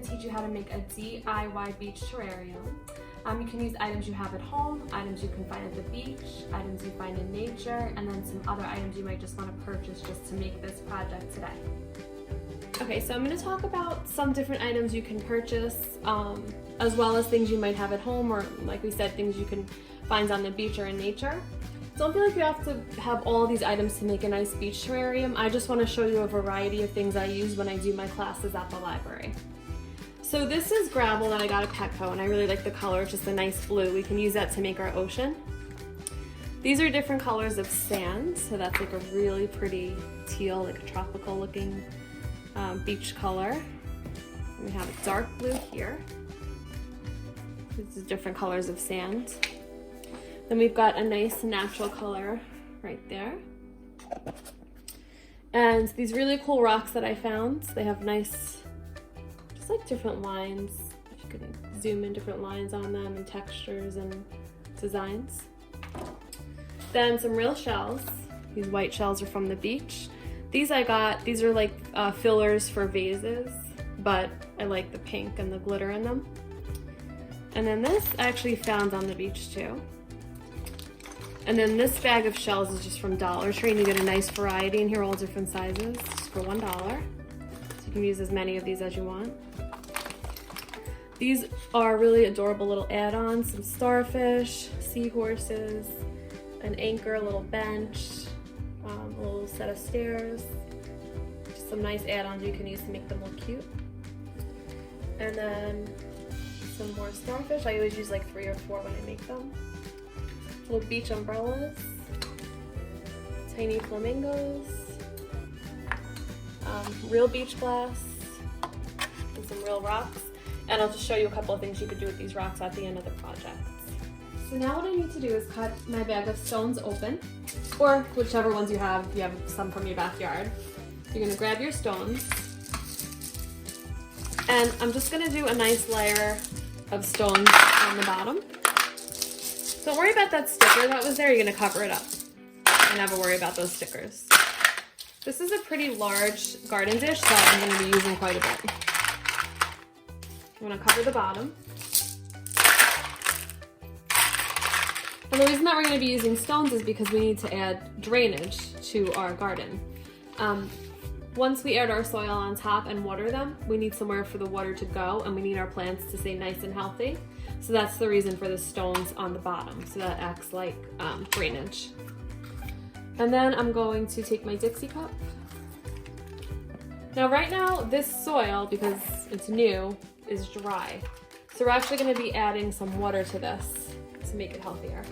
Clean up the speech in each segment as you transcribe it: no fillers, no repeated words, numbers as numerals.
to teach you how to make a DIY beach terrarium. You can use items you have at home, items you can find at the beach, items you find in nature, and then some other items you might just want to purchase just to make this project today. Okay, so I'm going to talk about some different items you can purchase, as well as things you might have at home, or like we said, things you can find on the beach or in nature. Don't feel like you have to have all these items to make a nice beach terrarium. I just want to show you a variety of things I use when I do my classes at the library. So this is gravel that I got at Petco, and I really like the color. It's just a nice blue. We can use that to make our ocean. These are different colors of sand, so that's like a really pretty teal, like a tropical looking beach color. We have a dark blue here. These are different colors of sand. Then we've got a nice natural color right there. And these really cool rocks that I found, they have nice, just like different lines. If you can zoom in, different lines on them and textures and designs. Then some real shells. These white shells are from the beach. These I got, these are like fillers for vases, but I like the pink and the glitter in them. And then this I actually found on the beach too. And then this bag of shells is just from Dollar Tree, and you get a nice variety in here, all different sizes, just for $1. So you can use as many of these as you want. These are really adorable little add-ons, some starfish, seahorses, an anchor, a little bench, a little set of stairs. Just some nice add-ons you can use to make them look cute. And then some more starfish. I always use like 3 or 4 when I make them. Little beach umbrellas, tiny flamingos, real beach glass, and some real rocks. And I'll just show you a couple of things you could do with these rocks at the end of the project. So now what I need to do is cut my bag of stones open, or whichever ones you have some from your backyard. You're gonna grab your stones, and I'm just gonna do a nice layer of stones on the bottom. Don't worry about that sticker that was there, you're gonna cover it up and never worry about those stickers. This is a pretty large garden dish, so I'm gonna be using quite a bit. I'm gonna cover the bottom. And the reason that we're gonna be using stones is because we need to add drainage to our garden. Once we add our soil on top and water them, we need somewhere for the water to go, and we need our plants to stay nice and healthy. So that's the reason for the stones on the bottom. So that acts like drainage. And then I'm going to take my Dixie cup. Now right now, this soil, because it's new, is dry. So we're actually gonna be adding some water to this to make it healthier.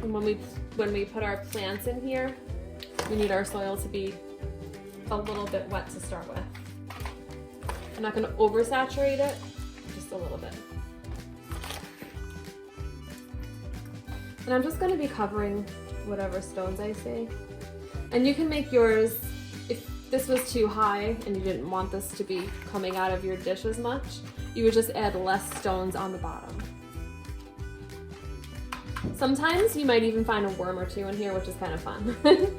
And when we put our plants in here, we need our soil to be a little bit wet to start with. I'm not gonna oversaturate it, just a little bit. And I'm just gonna be covering whatever stones I see. And you can make yours, if this was too high and you didn't want this to be coming out of your dish as much, you would just add less stones on the bottom. Sometimes you might even find a worm or 2 in here, which is kind of fun. It's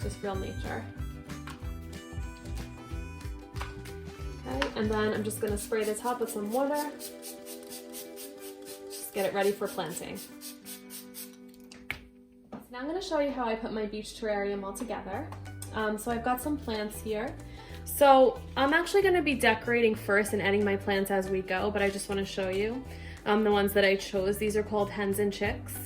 just real nature. Okay, and then I'm just gonna spray the top with some water. Just get it ready for planting. So now I'm gonna show you how I put my beach terrarium all together. So I've got some plants here. So I'm actually gonna be decorating first and adding my plants as we go, but I just wanna show you the ones that I chose. These are called hens and chicks.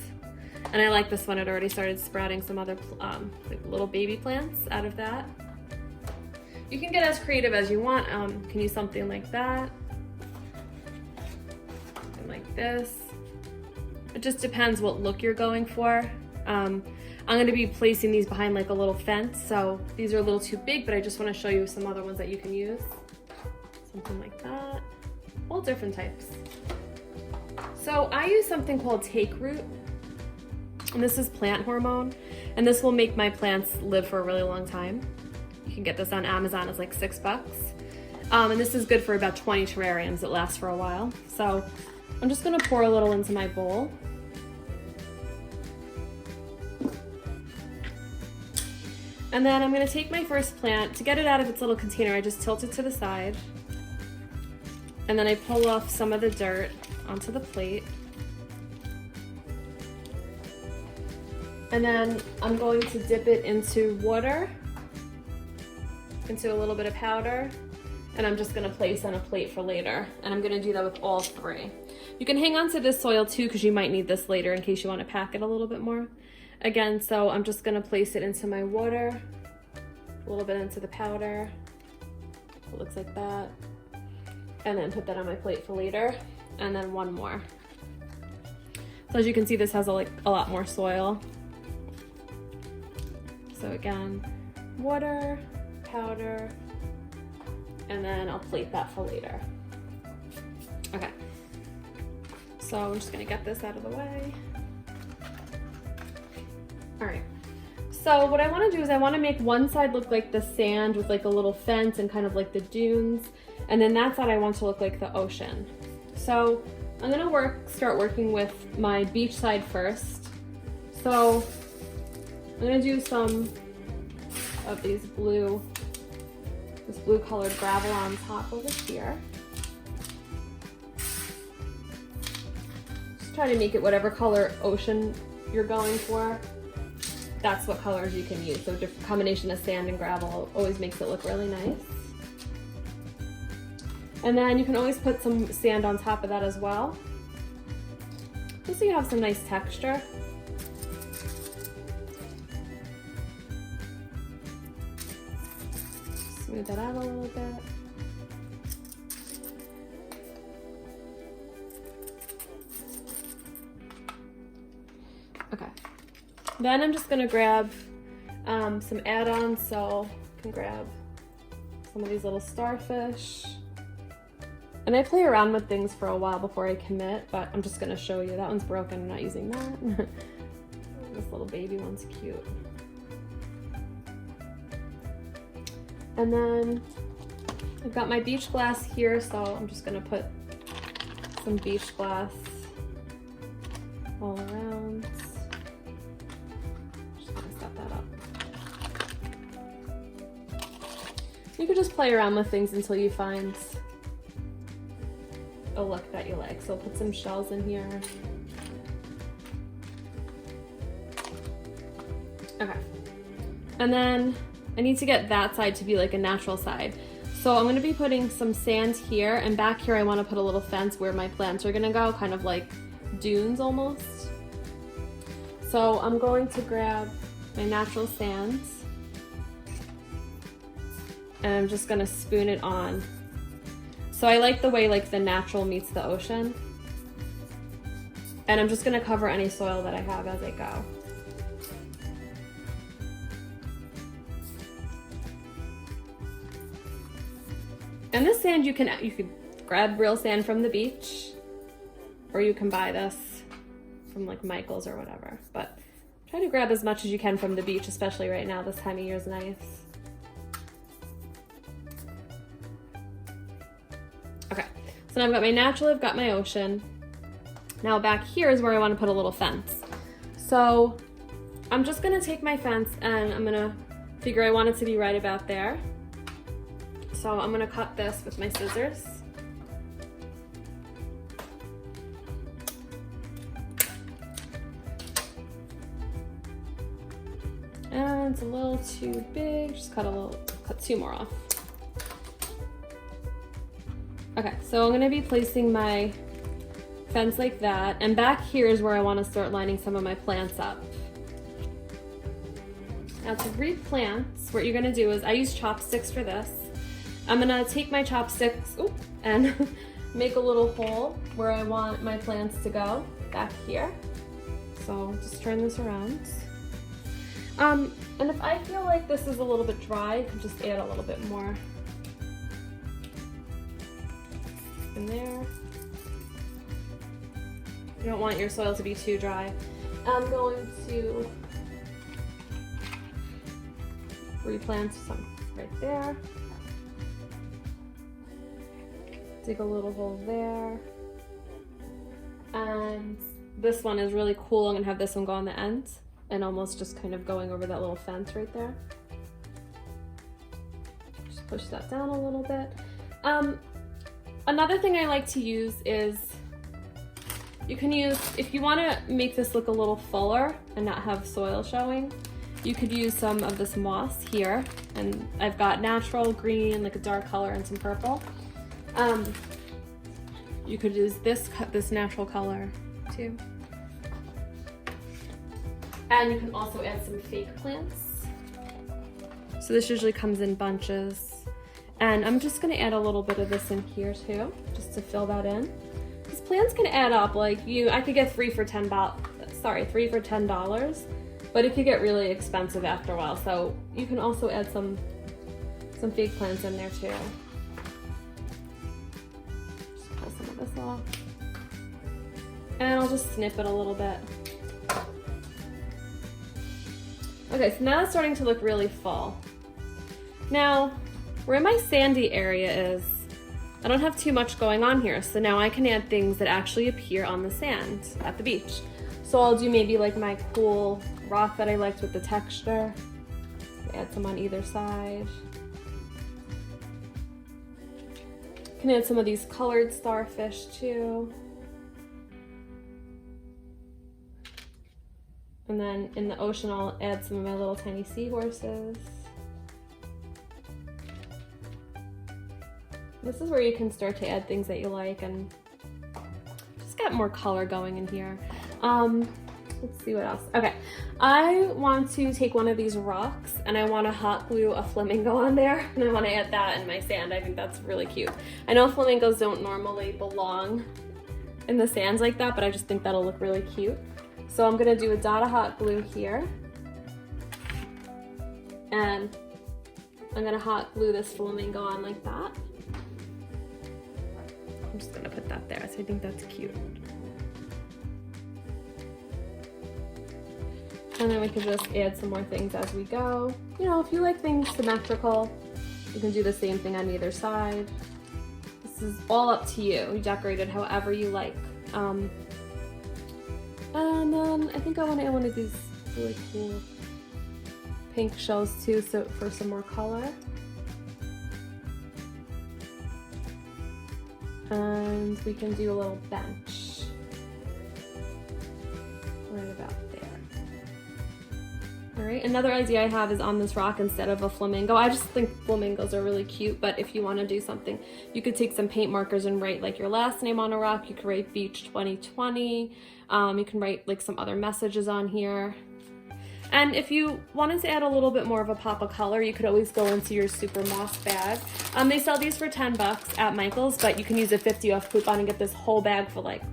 And I like this one. It already started sprouting some other like little baby plants out of that. You can get as creative as you want. You can use something like that, something like this. It just depends what look you're going for. I'm going to be placing these behind like a little fence, so these are a little too big, but I just want to show you some other ones that you can use. Something like that. All different types. So I use something called take root. And this is plant hormone, and this will make my plants live for a really long time. You can get this on Amazon, it's like $6. And this is good for about 20 terrariums. It lasts for a while. So I'm just gonna pour a little into my bowl. And then I'm gonna take my first plant. To get it out of its little container, I just tilt it to the side. And then I pull off some of the dirt onto the plate. And then I'm going to dip it into water, into a little bit of powder, and I'm just gonna place on a plate for later. And I'm gonna do that with all three. You can hang on to this soil too, because you might need this later in case you wanna pack it a little bit more. Again, so I'm just gonna place it into my water, a little bit into the powder. It looks like that. And then put that on my plate for later. And then one more. So as you can see, this has a lot more soil. So again, water, powder, and then I'll plate that for later. Okay, so I'm just gonna get this out of the way. All right, so what I wanna do is I wanna make one side look like the sand with like a little fence and kind of like the dunes, and then that side I want to look like the ocean. So I'm gonna start working with my beach side first. So I'm gonna do some of this blue colored gravel on top over here. Just try to make it whatever color ocean you're going for. That's what colors you can use. So different combination of sand and gravel always makes it look really nice. And then you can always put some sand on top of that as well, just so you have some nice texture. Smooth that out a little bit. Okay. Then I'm just gonna grab some add-ons, so I can grab some of these little starfish. And I play around with things for a while before I commit, but I'm just gonna show you. That one's broken, I'm not using that. This little baby one's cute. And then I've got my beach glass here, so I'm just gonna put some beach glass all around. Just gonna set that up. You could just play around with things until you find a look that you like. So I'll put some shells in here. Okay. And then I need to get that side to be like a natural side. So I'm gonna be putting some sand here, and back here I wanna put a little fence where my plants are gonna go, kind of like dunes almost. So I'm going to grab my natural sands, and I'm just gonna spoon it on. So I like the way like the natural meets the ocean. And I'm just gonna cover any soil that I have as I go. And this sand you could grab real sand from the beach, or you can buy this from like Michael's or whatever. But try to grab as much as you can from the beach, especially right now. This time of year is nice. Okay, so now I've got my natural, I've got my ocean. Now back here is where I want to put a little fence. So I'm just gonna take my fence and I'm gonna figure I want it to be right about there. So I'm gonna cut this with my scissors. And it's a little too big, just cut two more off. Okay, so I'm gonna be placing my fence like that, and back here is where I wanna start lining some of my plants up. Now to replant, what you're gonna do is, I use chopsticks for this. I'm gonna take my chopsticks and make a little hole where I want my plants to go, back here. So just turn this around. And if I feel like this is a little bit dry, I can just add a little bit more in there. You don't want your soil to be too dry. I'm going to replant some right there. Dig a little hole there. And this one is really cool. I'm gonna have this one go on the end and almost just kind of going over that little fence right there. push that down a little bit. Another thing I like to use is, you can use, if you want to make this look a little fuller and not have soil showing, you could use some of this moss here, and I've got natural green, like a dark color, and some purple. You could use this natural color too. And you can also add some fake plants. So this usually comes in bunches. And I'm just gonna add a little bit of this in here too, just to fill that in. These plants can add up, like I could get 3 for $10, but it could get really expensive after a while. So you can also add some fake plants in there too. Just pull some of this off. And I'll just snip it a little bit. Okay, so now it's starting to look really full. Now, where my sandy area is, I don't have too much going on here, so now I can add things that actually appear on the sand at the beach. So I'll do maybe like my cool rock that I liked with the texture. Add some on either side. Can add some of these colored starfish too. And then in the ocean, I'll add some of my little tiny seahorses. This is where you can start to add things that you like and just get more color going in here. Let's see what else. Okay, I want to take one of these rocks and I want to hot glue a flamingo on there, and I want to add that in my sand. I think that's really cute. I know flamingos don't normally belong in the sands like that, but I just think that'll look really cute. So I'm gonna do a dot of hot glue here, and I'm gonna hot glue this flamingo on like that. I'm just gonna put that there, so I think that's cute. And then we can just add some more things as we go. You know, if you like things symmetrical, you can do the same thing on either side. This is all up to you. You decorate it however you like. And then I think I want to add one of these really cool pink shells too, so for some more color. And we can do a little bench right about there. All right, another idea I have is on this rock, instead of a flamingo, I just think flamingos are really cute, but if you want to do something, you could take some paint markers and write like your last name on a rock. You could write Beach 2020. You can write like some other messages on here. And if you wanted to add a little bit more of a pop of color, you could always go into your Super Moss bag. They sell these for $10 at Michael's, but you can use a 50 off coupon and get this whole bag for like,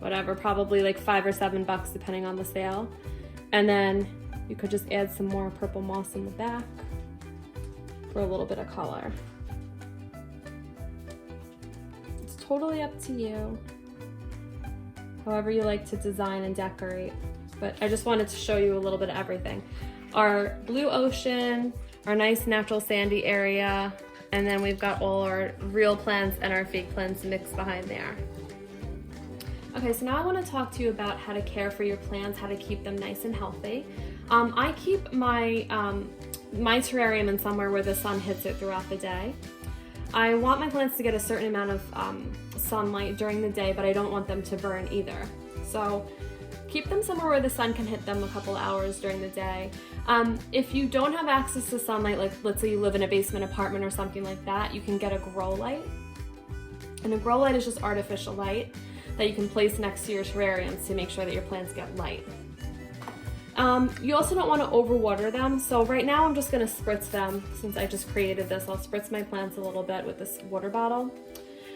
whatever, probably like $5 or $7 depending on the sale. And then you could just add some more purple moss in the back for a little bit of color. It's totally up to you, however you like to design and decorate. But I just wanted to show you a little bit of everything. Our blue ocean, our nice natural sandy area, and then we've got all our real plants and our fake plants mixed behind there. Okay, so now I want to talk to you about how to care for your plants, how to keep them nice and healthy. I keep my terrarium in somewhere where the sun hits it throughout the day. I want my plants to get a certain amount of sunlight during the day, but I don't want them to burn either. So keep them somewhere where the sun can hit them a couple hours during the day. If you don't have access to sunlight, like let's say you live in a basement apartment or something like that, you can get a grow light. And a grow light is just artificial light that you can place next to your terrariums to make sure that your plants get light. You also don't want to overwater them, so right now I'm just going to spritz them. Since I just created this, I'll spritz my plants a little bit with this water bottle,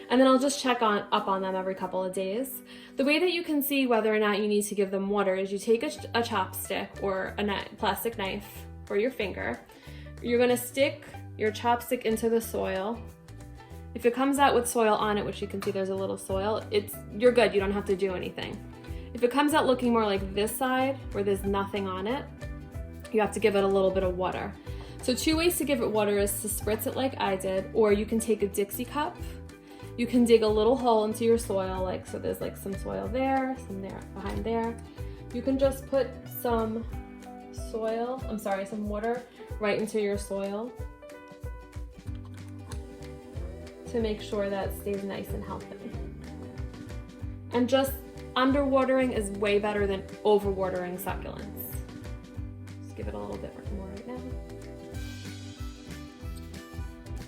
and then I'll just check up on them every couple of days. The way that you can see whether or not you need to give them water is you take a chopstick or a plastic knife or your finger. You're going to stick your chopstick into the soil. If it comes out with soil on it, which you can see there's a little soil, you're good, you don't have to do anything. If it comes out looking more like this side, where there's nothing on it, you have to give it a little bit of water. So 2 ways to give it water is to spritz it like I did, or you can take a Dixie cup. You can dig a little hole into your soil, like so there's like some soil there, some there, behind there. You can just put some water right into your soil. to make sure that it stays nice and healthy. And just underwatering is way better than overwatering succulents. Just give it a little bit more right now.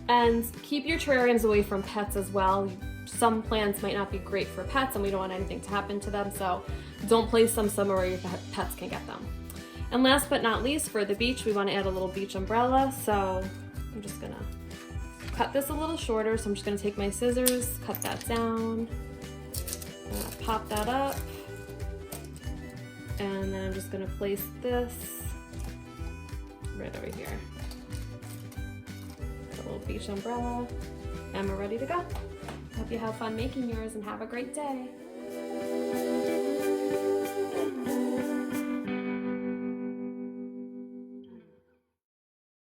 And keep your terrariums away from pets as well. Some plants might not be great for pets and we don't want anything to happen to them, so don't place them somewhere where your pets can get them. And last but not least, for the beach, we want to add a little beach umbrella, so I'm just gonna cut this a little shorter, so I'm just gonna take my scissors, cut that down, I'm gonna pop that up, and then I'm just gonna place this right over here. A little beach umbrella, and we're ready to go. Hope you have fun making yours and have a great day.